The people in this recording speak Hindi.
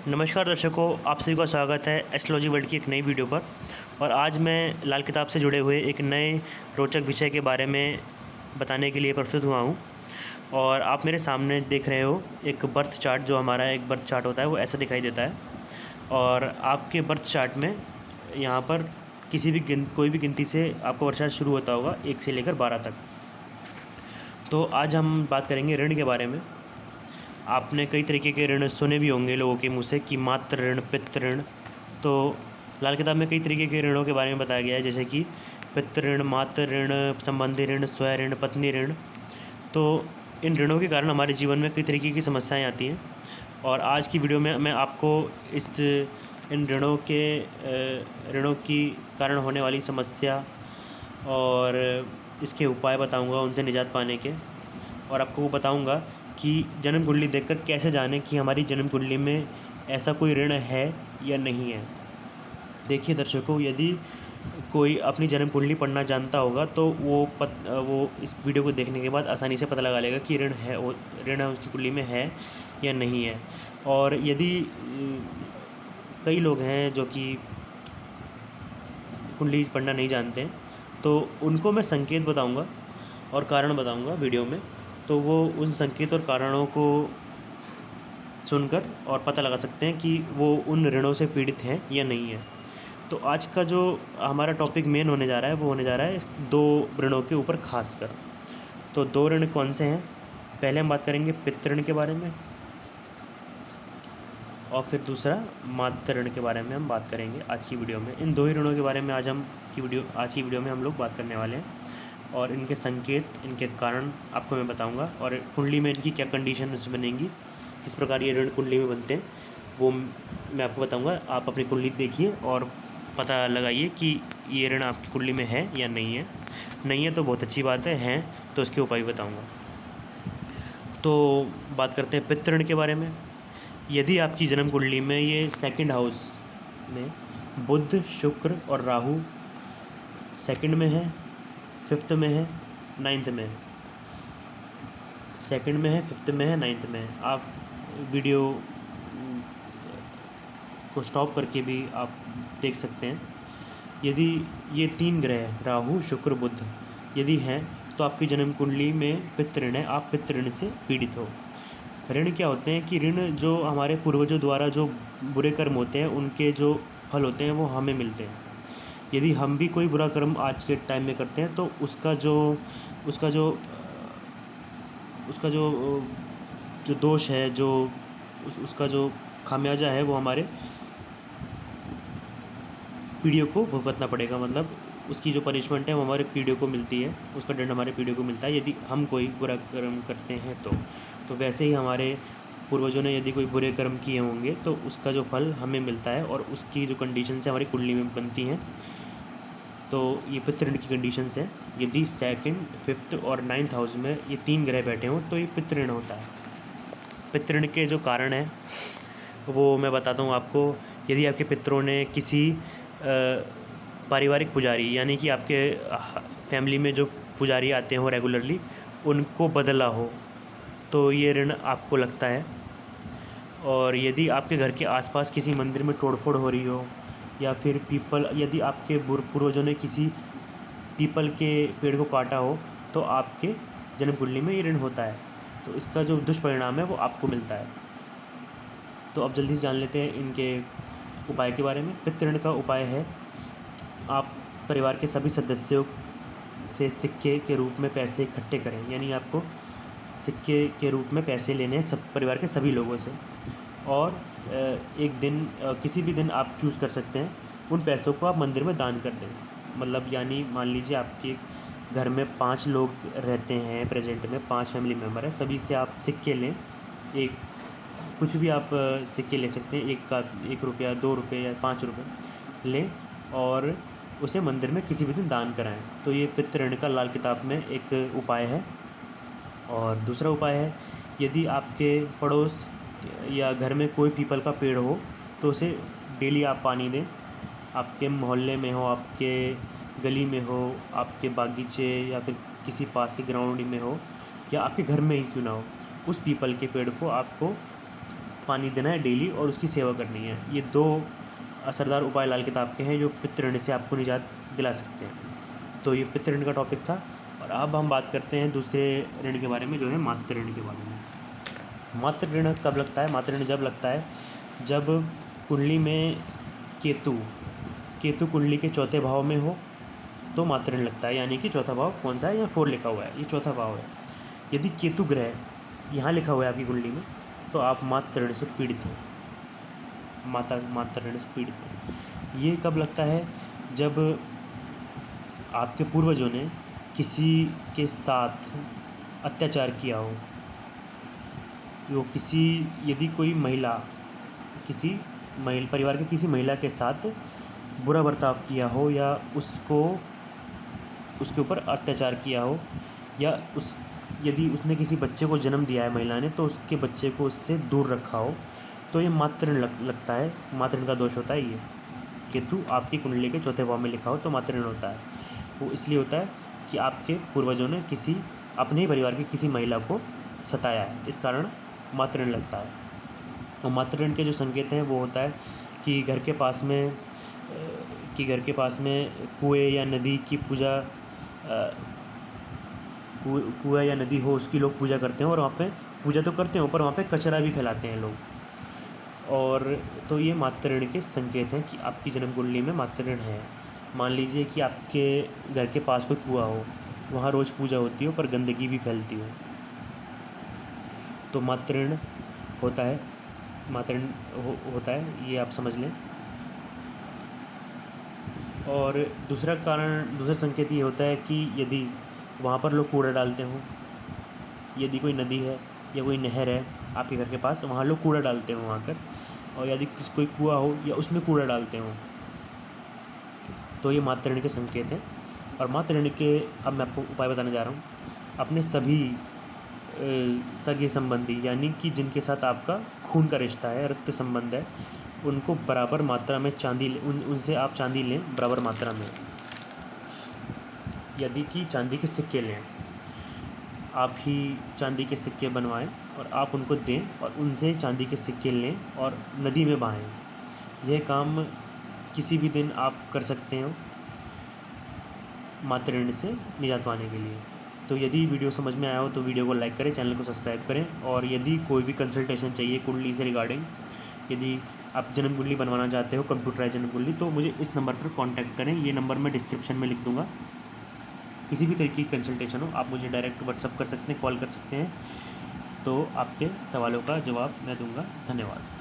नमस्कार दर्शकों, आप सभी का स्वागत है एस्ट्रोलॉजी वर्ल्ड की एक नई वीडियो पर। और आज मैं लाल किताब से जुड़े हुए एक नए रोचक विषय के बारे में बताने के लिए प्रस्तुत हुआ हूँ। और आप मेरे सामने देख रहे हो एक बर्थ चार्ट। जो हमारा एक बर्थ चार्ट होता है वो ऐसा दिखाई देता है। और आपके बर्थ चार्ट में यहाँ पर कोई भी गिनती से आपका बर्थ चार्ट शुरू होता होगा 1 से लेकर 12 तक। तो आज हम बात करेंगे ऋण के बारे में। आपने कई तरीके के ऋण सुने भी होंगे लोगों के मुँह से कि मातृ ऋण, पितृ ऋण। तो लाल किताब में कई तरीके के ऋणों के बारे में बताया गया है, जैसे कि पितृ ऋण, मातृ ऋण, संबंधी ऋण, स्वय ऋण, पत्नी ऋण। तो इन ऋणों के कारण हमारे जीवन में कई तरीके की समस्याएं आती हैं। और आज की वीडियो में मैं आपको इन ऋणों की कारण होने वाली समस्या और इसके उपाय बताऊंगा, उनसे निजात पाने के। और आपको वो बताऊंगा कि जन्म कुंडली देखकर कैसे जानें कि हमारी जन्म कुंडली में ऐसा कोई ऋण है या नहीं है। देखिए दर्शकों, यदि कोई अपनी जन्म कुंडली पढ़ना जानता होगा तो वो इस वीडियो को देखने के बाद आसानी से पता लगा लेगा कि ऋण उसकी कुंडली में है या नहीं है। और यदि कई लोग हैं जो कि कुंडली पढ़ना नहीं जानते हैं, तो उनको मैं संकेत बताऊंगा और कारण बताऊंगा वीडियो में। तो वो उन संकेत और कारणों को सुनकर और पता लगा सकते हैं कि वो उन ऋणों से पीड़ित हैं या नहीं है। तो आज का जो हमारा टॉपिक मेन होने जा रहा है वो होने जा रहा है 2 ऋणों के ऊपर खासकर। तो 2 ऋण कौन से हैं? पहले हम बात करेंगे पितृ ऋण के बारे में, और फिर दूसरा मातृ ऋण के बारे में हम बात करेंगे आज की वीडियो में। इन 2 ही ऋणों के बारे में आज की वीडियो में हम लोग बात करने वाले हैं। और इनके संकेत, इनके कारण आपको मैं बताऊंगा, और कुंडली में इनकी क्या कंडीशन बनेंगी, किस प्रकार ये ऋण कुंडली में बनते हैं, वो मैं आपको बताऊंगा। आप अपनी कुंडली देखिए और पता लगाइए कि ये ऋण आपकी कुंडली में है या नहीं है। नहीं है तो बहुत अच्छी बात है तो उसके उपाय बताऊंगा। तो बात करते हैं पितृ ऋण के बारे में। यदि आपकी जन्म कुंडली में ये 2nd हाउस में बुध, शुक्र और राहु 2nd में है, 5th में है, 9th में है, 2nd में है, 5th में है, 9th में है, आप वीडियो को स्टॉप करके भी आप देख सकते हैं। यदि ये 3 ग्रह राहु, शुक्र, बुध यदि हैं तो आपकी जन्म कुंडली में पितृ ऋण है, आप पितृ ऋण से पीड़ित हो। ऋण क्या होते हैं कि ऋण जो हमारे पूर्वजों द्वारा जो बुरे कर्म होते हैं उनके जो फल होते हैं वो हमें मिलते हैं। यदि हम भी कोई बुरा कर्म आज के टाइम में करते हैं तो उसका जो दोष है, उसका जो खामियाजा है वो हमारे पीढ़ियों को भुगतना पड़ेगा। मतलब उसकी जो पनिशमेंट है वो हमारे पीढ़ियों को मिलती है, उसका दंड हमारे पीढ़ियों को मिलता है यदि हम कोई बुरा कर्म करते हैं तो वैसे ही हमारे पूर्वजों ने यदि कोई बुरे कर्म किए होंगे तो उसका जो फल हमें मिलता है, और उसकी जो कंडीशन है हमारी कुंडली में बनती हैं। तो ये पितृ ऋण की कंडीशंस है। यदि 2nd, 5th और 9th हाउस में ये 3 ग्रह बैठे हों तो ये पितृ ऋण होता है। पितृ ऋण के जो कारण हैं वो मैं बताता हूँ आपको। यदि आपके पितरों ने किसी पारिवारिक पुजारी, यानी कि आपके फैमिली में जो पुजारी आते हो रेगुलरली, उनको बदला हो तो ये ऋण आपको लगता है। और यदि आपके घर के आसपास किसी मंदिर में तोड़फोड़ हो रही हो, या फिर यदि आपके पूर्वजों ने किसी पीपल के पेड़ को काटा हो तो आपके जन्म कुंडली में ये ऋण होता है। तो इसका जो दुष्परिणाम है वो आपको मिलता है। तो अब जल्दी से जान लेते हैं इनके उपाय के बारे में। पितृ ऋण का उपाय है, आप परिवार के सभी सदस्यों से सिक्के के रूप में पैसे इकट्ठे करें। यानी आपको सिक्के के रूप में पैसे लेने हैं सब परिवार के सभी लोगों से। और एक दिन, किसी भी दिन आप चूज़ कर सकते हैं, उन पैसों को आप मंदिर में दान कर दें। मतलब यानी मान लीजिए आपके घर में 5 लोग रहते हैं, प्रेजेंट में 5 फैमिली मेम्बर हैं, सभी से आप सिक्के लें। एक कुछ भी आप सिक्के ले सकते हैं, 1 रुपया, 2 रुपये या 5 रुपये लें और उसे मंदिर में किसी भी दिन दान कराएं। तो ये पितृ ऋण का लाल किताब में एक उपाय है। और दूसरा उपाय है, यदि आपके पड़ोस या घर में कोई पीपल का पेड़ हो तो उसे डेली आप पानी दें। आपके मोहल्ले में हो, आपके गली में हो, आपके बागीचे या फिर किसी पास के ग्राउंड में हो, या आपके घर में ही क्यों ना हो, उस पीपल के पेड़ को आपको पानी देना है डेली और उसकी सेवा करनी है। ये 2 असरदार उपाय लाल किताब के हैं जो पितृ ऋण से आपको निजात दिला सकते हैं। तो ये पितृ ऋण का टॉपिक था। और अब हम बात करते हैं दूसरे ऋण के बारे में, जो है मातृ ऋण के बारे में। मातृ ऋण कब लगता है? मातृ ऋण जब लगता है जब कुंडली में केतु कुंडली के चौथे भाव में हो तो मातृ ऋण लगता है। यानी कि चौथा भाव कौन सा है? यहाँ 4 लिखा हुआ है, ये चौथा भाव है। यदि केतु ग्रह यहाँ लिखा हुआ है आपकी कुंडली में तो आप मातृ ऋण से पीड़ित हैं, मातृ ऋण से पीड़ित हैं। ये कब लगता है? जब आपके पूर्वजों ने किसी के साथ अत्याचार किया हो, यदि कोई महिला परिवार की किसी महिला के साथ बुरा बर्ताव किया हो, या उसके ऊपर अत्याचार किया हो, या यदि उसने किसी बच्चे को जन्म दिया है महिला ने, तो उसके बच्चे को उससे दूर रखा हो, तो ये मातृ ऋण लगता है। मातृ ऋण का दोष होता है ये। केतु आपकी कुंडली के चौथे भाव में लिखा हो तो मातृ ऋण होता है। वो इसलिए होता है कि आपके पूर्वजों ने अपने ही परिवार की किसी महिला को सताया है, इस कारण मातृ ऋण लगता है। और मातृ ऋण के जो संकेत हैं वो होता है कि घर के पास में कुएं या नदी की पूजा, कुआं या नदी हो उसकी लोग पूजा करते हैं, और वहाँ पे पूजा तो करते हैं पर वहाँ पे कचरा भी फैलाते हैं लोग। और तो ये मातृ ऋण के संकेत हैं कि आपकी जन्म कुंडली में मातृ ऋण है। मान लीजिए कि आपके घर के पास कोई कुआं हो, वहाँ रोज़ पूजा होती हो पर गंदगी भी फैलती हो, तो मातृ ऋण होता है। ये आप समझ लें। और दूसरा संकेत ये होता है कि यदि वहाँ पर लोग कूड़ा डालते हों, यदि कोई नदी है या कोई नहर है आपके घर के पास, वहाँ लोग कूड़ा डालते हों आकर, और यदि कोई कुआं हो या उसमें कूड़ा डालते हों, तो ये मातृ ऋण के संकेत हैं। और मातृ ऋण के अब मैं आपको उपाय बताने जा रहा हूँ। अपने सभी सगे संबंधी, यानी कि जिनके साथ आपका खून का रिश्ता है, रक्त संबंध है, उनको बराबर मात्रा में उनसे आप चांदी लें बराबर मात्रा में। यदि कि चांदी के सिक्के लें, आप ही चांदी के सिक्के बनवाएं और आप उनको दें, और उनसे चांदी के सिक्के लें और नदी में बहाएं। यह काम किसी भी दिन आप कर सकते हो मातृ ऋण से निजात पाने के लिए। तो यदि वीडियो समझ में आया हो तो वीडियो को लाइक करें, चैनल को सब्सक्राइब करें। और यदि कोई भी कंसल्टेशन चाहिए कुंडली से रिगार्डिंग, यदि आप जन्म कुंडली बनवाना चाहते हो, कंप्यूटराइज जन्म कुंडली, तो मुझे इस नंबर पर कांटेक्ट करें। ये नंबर मैं डिस्क्रिप्शन में लिख दूँगा। किसी भी तरीके की कंसल्टेशन हो, आप मुझे डायरेक्ट व्हाट्सअप कर सकते हैं, कॉल कर सकते हैं, तो आपके सवालों का जवाब मैं दूँगा। धन्यवाद।